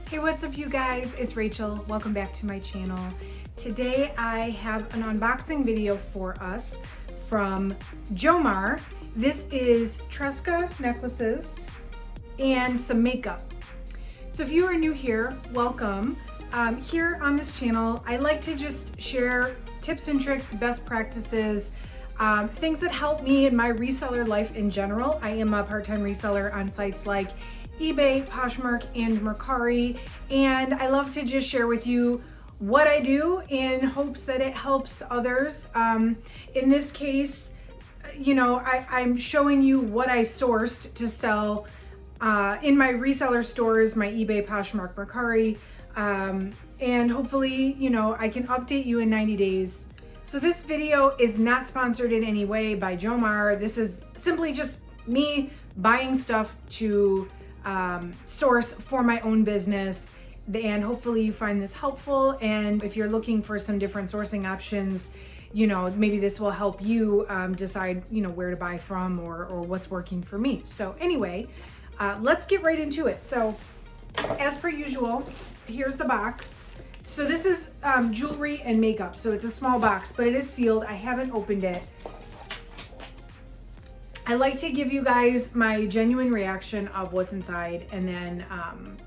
Hey, what's up you guys? It's Rachel. Welcome back to my channel. Today I have an unboxing video for us from Jomar. This is Treska necklaces and some makeup. So if you are new here, welcome. Here on this channel, I like to just share tips and tricks, best practices, things that help me in my reseller life in general. I am a part-time reseller on sites like eBay, Poshmark, and Mercari, and I love to just share with you what I do in hopes that it helps others. In this case, you know, I'm showing you what I sourced to sell in my reseller stores, my eBay, Poshmark, Mercari, and hopefully, you know, I can update you in 90 days. So this video is not sponsored in any way by Jomar. This is simply just me buying stuff to source for my own business, and hopefully you find this helpful. And if you're looking for some different sourcing options, you know, maybe this will help you decide, you know, where to buy from or what's working for me. So anyway, let's get right into it. So as per usual, here's the box. So this is jewelry and makeup. So it's a small box, but it is sealed. I haven't opened it. I like to give you guys my genuine reaction of what's inside, and then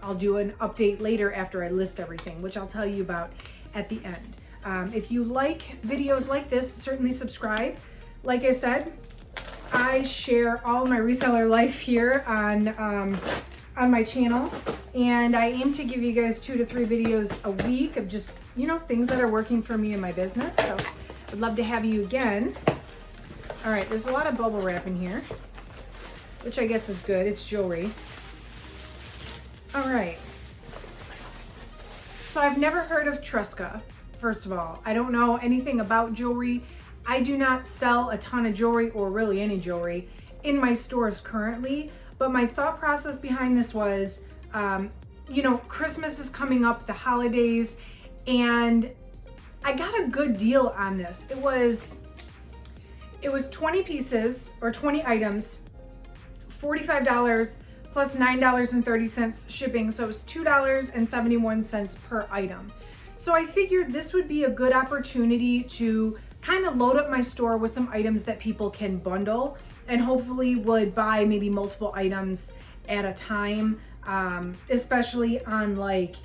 I'll do an update later after I list everything, which I'll tell you about at the end. If you like videos like this, certainly subscribe. Like I said, I share all my reseller life here on my channel, and I aim to give you guys 2 to 3 videos a week of just, you know, things that are working for me in my business. So I'd love to have you again. All right, there's a lot of bubble wrap in here, which I guess is good. It's jewelry. All right. So I've never heard of Treska, first of all. I don't know anything about jewelry. I do not sell a ton of jewelry, or really any jewelry, in my stores currently. But my thought process behind this was, you know, Christmas is coming up, the holidays, and I got a good deal on this. It was 20 pieces or 20 items, $45 plus $9.30 shipping. So it was $2.71 per item. So I figured this would be a good opportunity to kind of load up my store with some items that people can bundle and hopefully would buy maybe multiple items at a time, especially on like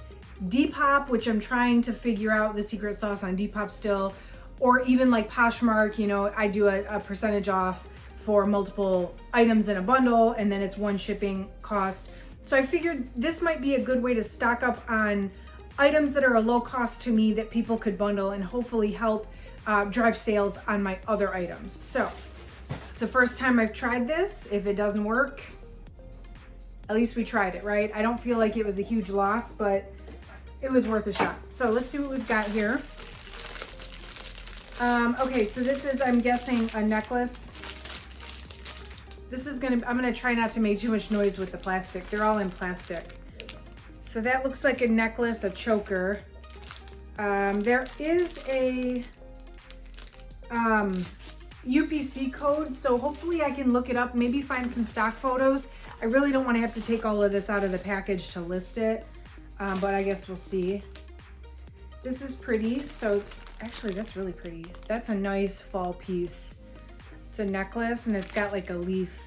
Depop, which I'm trying to figure out the secret sauce on Depop still. Or even like Poshmark, you know, I do a percentage off for multiple items in a bundle, and then it's one shipping cost. So I figured this might be a good way to stock up on items that are a low cost to me that people could bundle and hopefully help drive sales on my other items. So it's the first time I've tried this. If it doesn't work, at least we tried it, right? I don't feel like it was a huge loss, but it was worth a shot. So let's see what we've got here. Okay, so this is, I'm guessing, a necklace. This is I'm gonna try not to make too much noise with the plastic. They're all in plastic. So that looks like a necklace, a choker. There is a UPC code, so hopefully I can look it up, maybe find some stock photos. I really don't want to have to take all of this out of the package to list it, but I guess we'll see. This is pretty. So actually, that's really pretty. That's a nice fall piece. It's a necklace and it's got like a leaf.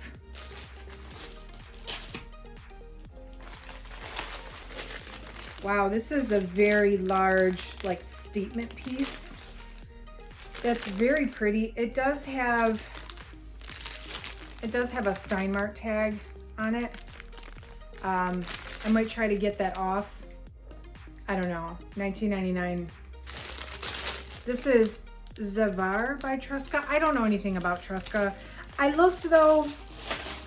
Wow, this is a very large like statement piece. That's very pretty. It does have a Steinmart tag on it. I might try to get that off. I don't know, $19.99. This is Zavar by Treska. I don't know anything about Treska. I looked though,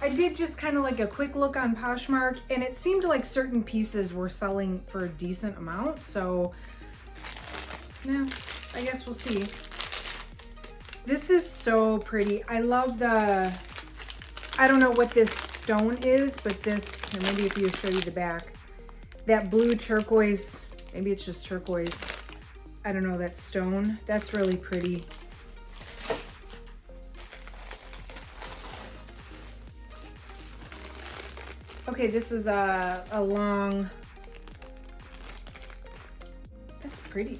I did just kind of like a quick look on Poshmark, and it seemed like certain pieces were selling for a decent amount. So yeah, I guess we'll see. This is so pretty. I love the, I don't know what this stone is, but this, or maybe if you show you the back, that blue turquoise, maybe it's just turquoise. I don't know, that stone. That's really pretty. Okay, this is a long That's pretty.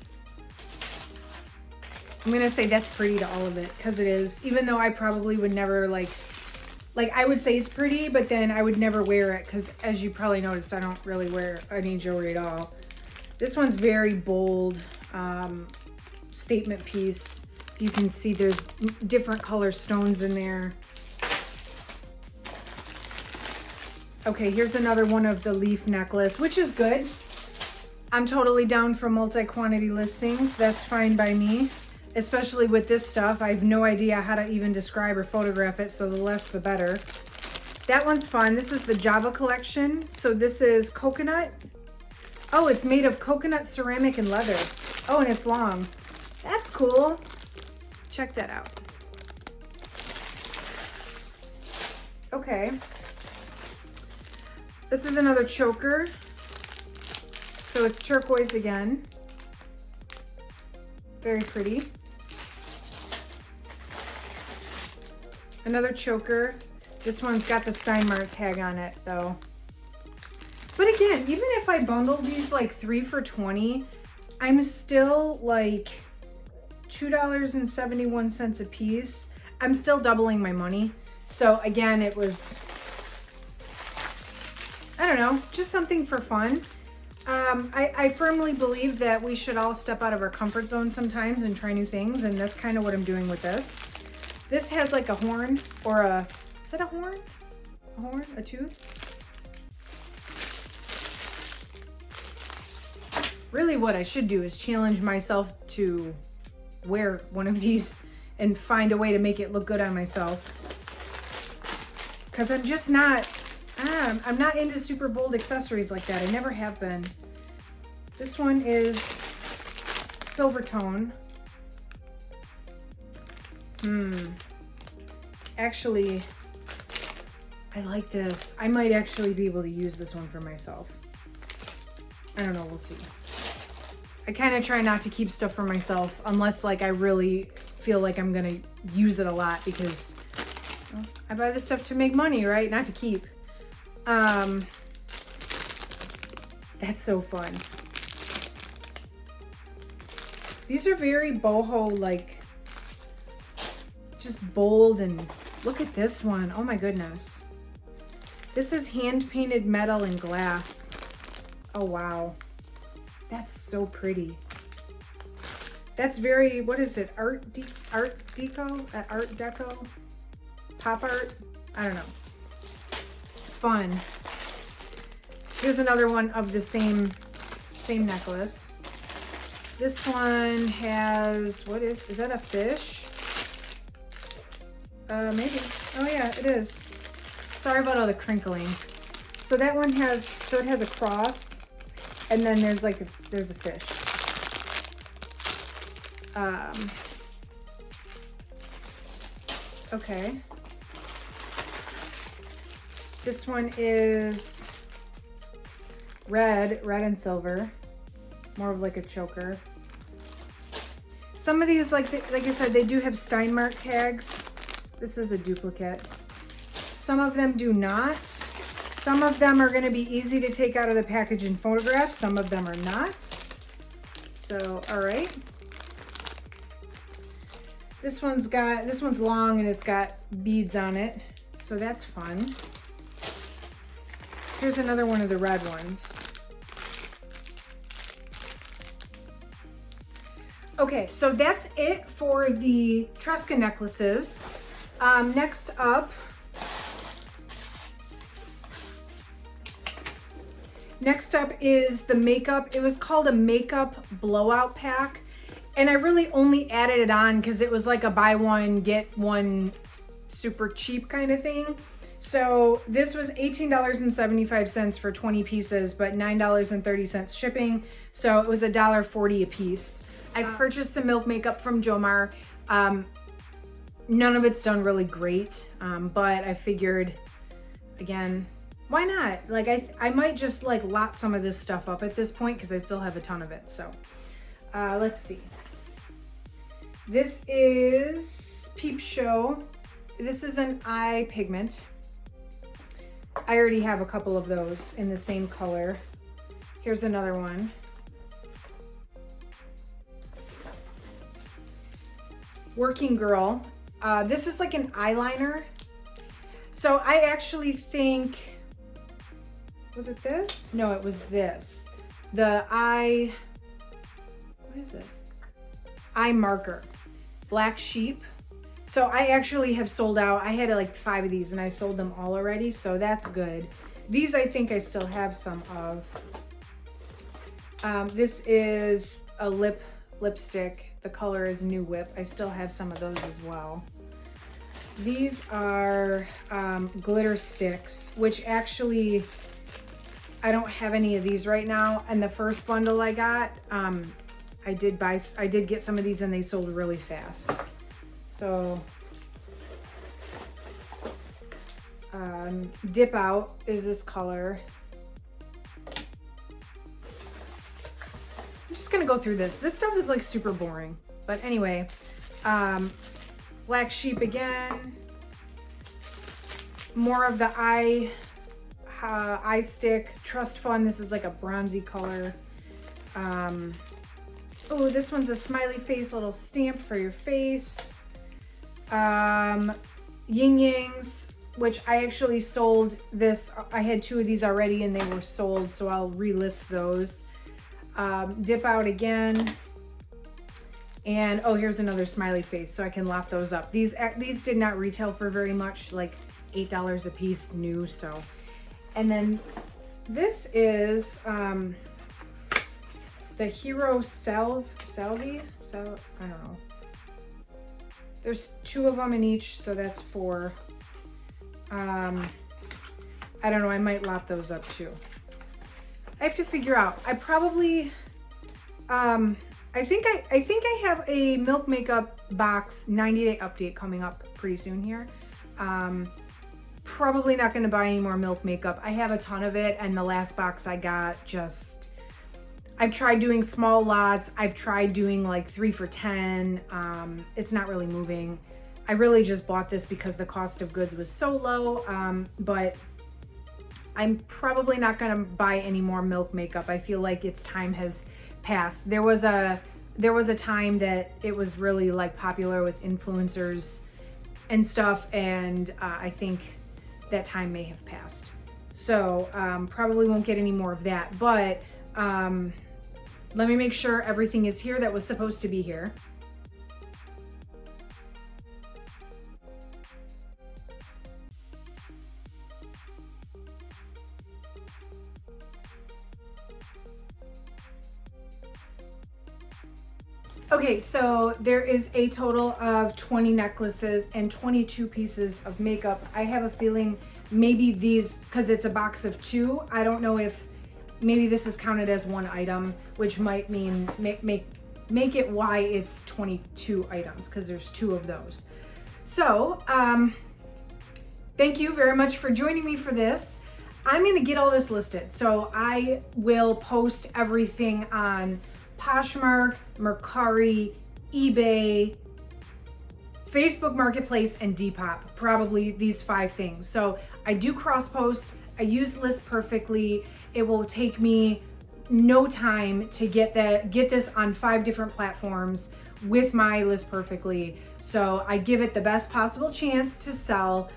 I'm gonna say that's pretty to all of it, because it is, even though I probably would never like I would say it's pretty, but then I would never wear it, because as you probably noticed, I don't really wear any jewelry at all. This one's very bold, statement piece. You can see there's different color stones in there. Okay, here's another one of the leaf necklace, which is good. I'm totally down for multi-quantity listings. That's fine by me, especially with this stuff. I have no idea how to even describe or photograph it, so the less the better. That one's fun. This is the Java collection. So this is coconut. Oh, it's made of coconut, ceramic, and leather. Oh, and it's long. That's cool. Check that out. Okay. This is another choker. So it's turquoise again. Very pretty. Another choker. This one's got the Steinmart tag on it though. But again, even if I bundled these like 3 for $20, I'm still like $2.71 a piece. I'm still doubling my money. So again, it was, I don't know, just something for fun. I firmly believe that we should all step out of our comfort zone sometimes and try new things, and that's kind of what I'm doing with this. This has like a horn, or a, is that a horn? A horn? A tooth? Really what I should do is challenge myself to wear one of these and find a way to make it look good on myself. Because I'm just not, I'm not into super bold accessories like that. I never have been. This one is silver tone. Actually, I like this. I might actually be able to use this one for myself. I don't know, we'll see. I kind of try not to keep stuff for myself unless like I really feel like I'm gonna use it a lot, because well, I buy this stuff to make money, right? Not to keep. That's so fun. These are very boho, like just bold, and look at this one. Oh my goodness. This is hand painted metal and glass. Oh wow. That's so pretty. That's very, what is it? Art deco? Art deco? Pop art? I don't know. Fun. Here's another one of the same necklace. This one has, what is that a fish? Maybe. Oh yeah, it is. Sorry about all the crinkling. So that one has, so it has a cross, and then there's like there's a fish. Okay. This one is red and silver. More of like a choker. Some of these, like I said, they do have Steinmart tags. This is a duplicate. Some of them do not. Some of them are going to be easy to take out of the package and photograph. Some of them are not. So, all right. This one's long and it's got beads on it. So that's fun. Here's another one of the red ones. Okay, so that's it for the Treska necklaces. Next up is the makeup. It was called a makeup blowout pack, and I really only added it on because it was like a buy one get one super cheap kind of thing. So this was $18.75 for 20 pieces, but $9.30 shipping. So it was $1.40 a piece. I've purchased some milk makeup from Jomar. None of it's done really great, but I figured, again, why not? Like I might just like lot some of this stuff up at this point because I still have a ton of it. So let's see. This is Peep Show. This is an eye pigment. I already have a couple of those in the same color. Here's another one. Working Girl. This is like an eyeliner. So I actually think, was it this? No, it was this. What is this? Eye marker, Black Sheep. So I actually have sold out. I had like 5 of these and I sold them all already, so that's good. These I think I still have some of. This is a lipstick. The color is New Whip. I still have some of those as well. These are glitter sticks, which actually I don't have any of these right now. And the first bundle I got, I did get some of these and they sold really fast. So Dip Out is this color. I'm just gonna go through this. This stuff is like super boring, but anyway, Black Sheep again. More of the eye stick. Trust Fund. This is like a bronzy color. Oh, this one's a smiley face, little stamp for your face. Yin Yangs, which I actually sold this. I had 2 of these already and they were sold, so I'll relist those. Dip Out again. And oh, here's another smiley face, so I can lop those up. These did not retail for very much, like $8 a piece new. So, and then this is the Hero Salvi. I don't know. There's 2 of them in each, so that's 4. I don't know. I might lop those up too. I have to figure out. I probably. I think I have a Milk Makeup box 90-day update coming up pretty soon here. Probably not going to buy any more Milk Makeup. I have a ton of it, and the last box I got just, I've tried doing small lots. I've tried doing like 3 for $10. It's not really moving. I really just bought this because the cost of goods was so low, but I'm probably not going to buy any more Milk Makeup. I feel like its time has passed. There was a time that it was really like popular with influencers and stuff, and I think that time may have passed. So probably won't get any more of that, but let me make sure everything is here that was supposed to be here. Okay, so there is a total of 20 necklaces and 22 pieces of makeup. I have a feeling maybe these, because it's a box of 2, I don't know if maybe this is counted as 1 item, which might mean make it why it's 22 items, because there's 2 of those. So, thank you very much for joining me for this. I'm gonna get all this listed. So I will post everything on Poshmark, Mercari, eBay, Facebook Marketplace, and Depop. Probably these 5 things. So I do cross post. I use List Perfectly. It will take me no time to get this on 5 different platforms with my List Perfectly. So I give it the best possible chance to sell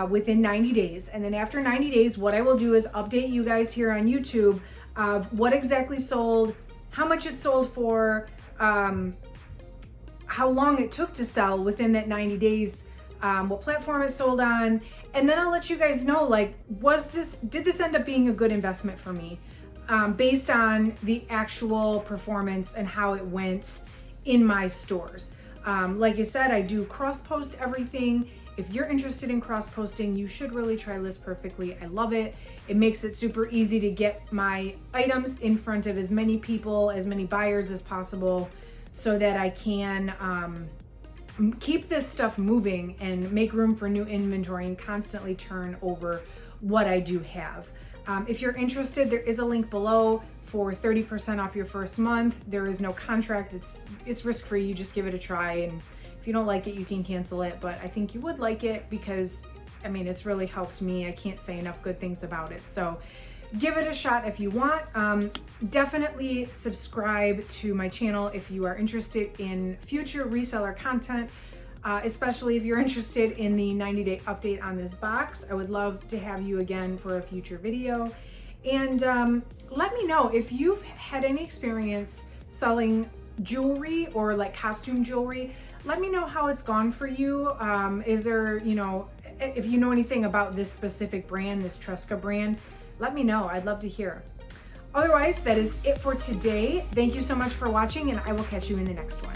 within 90 days. And then after 90 days, what I will do is update you guys here on YouTube of what exactly sold, how much it sold for, how long it took to sell within that 90 days, what platform it sold on, and then I'll let you guys know, like, did this end up being a good investment for me, based on the actual performance and how it went in my stores. Like I said, I do cross-post everything. If you're interested in cross-posting, you should really try List Perfectly. I love it. It makes it super easy to get my items in front of as many people, as many buyers as possible, so that I can keep this stuff moving and make room for new inventory and constantly turn over what I do have. If you're interested, there is a link below for 30% off your first month. There is no contract. It's risk-free. You just give it a try, and if you don't like it, you can cancel it, but I think you would like it because, I mean, it's really helped me. I can't say enough good things about it. So give it a shot if you want. Definitely subscribe to my channel if you are interested in future reseller content, especially if you're interested in the 90-day update on this box. I would love to have you again for a future video. And let me know if you've had any experience selling jewelry or like costume jewelry. Let me know how it's gone for you. Is there, if you know anything about this specific brand, this Treska brand, let me know. I'd love to hear. Otherwise, that is it for today. Thank you so much for watching, and I will catch you in the next one.